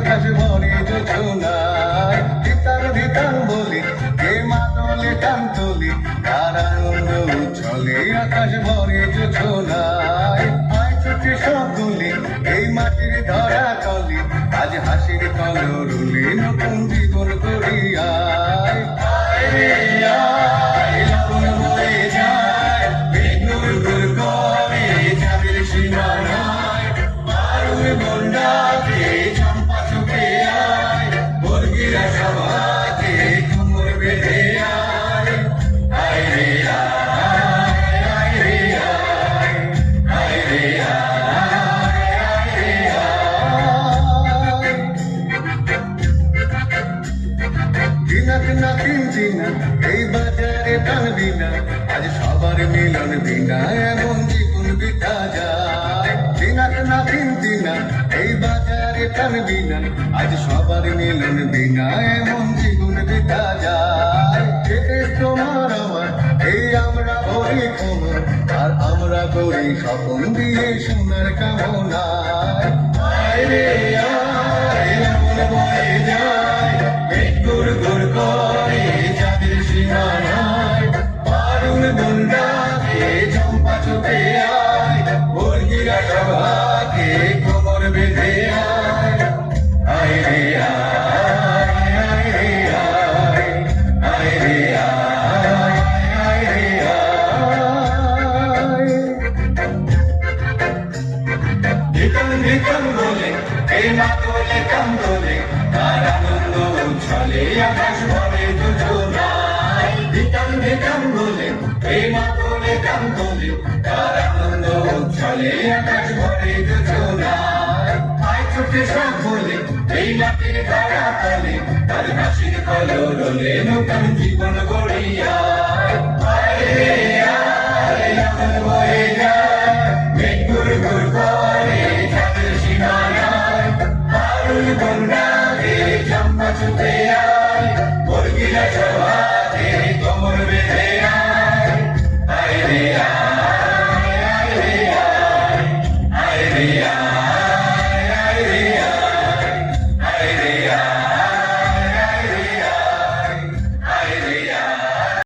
আকাশ ভরে যোজনায় ধিতার ধিতার বলে কে মাদলে টান তোলে তার আনন্দ উচ্ছলে আকাশ ভরে যোজনায় আয় ছুটে সকলে এই মাটির ধরা তলে আজ হাসির কলরুলে নতুন জীবন গড়িয়ায় আয় রে আয় লগন বয়ে যায় বেগুর গুর করে যাদের সীমানায় পারুল বন্ডাকে চম্পা চুপে আয় বর্গিরা সভাকে কোমর বেঁধে আয় আয় রে আয় আয় রে আয় আয় রে এই বাজারে টানবি না আজ সবার মিলন বিনা এমন জীবন বিতা যায় দিনাক না কিনতি না এই বাজারে টানবি না আজ সবার মিলন বিনা এমন জীবন বিতা যায় এতে তোমার আমার এই আমরা ভরি ক্ষমা আর আমরা করি স্বপন দিয়ে সোনার কামনায় আয় রে আয় এমন বয়ে যায় পেট গুড় গুড় করে যাদের সীমানায় পারুল বন্ডাকে চম্পা চোখে আয় বর্গিরা সভাকে কোমর বেঁধে আয় আয় রে আয় আয় রে আয় আয় রে আয় আয় রে আয় ধিতন ধিতন বলে এই মাতলে কান্দলে তার আনন্দ উচ্ছলে আকাশ ভরে যোজনায় ধিতন ধিতন বলে এই মাতলে কান্দলে তার আনন্দ উচ্ছলে আকাশ ভরে যোজনায় আয় ছুটে সব বলে এই মাটির ধরা তলে তার হাসির কলরলে নতুন জীবন গড়িয়ায় আয় রে আয়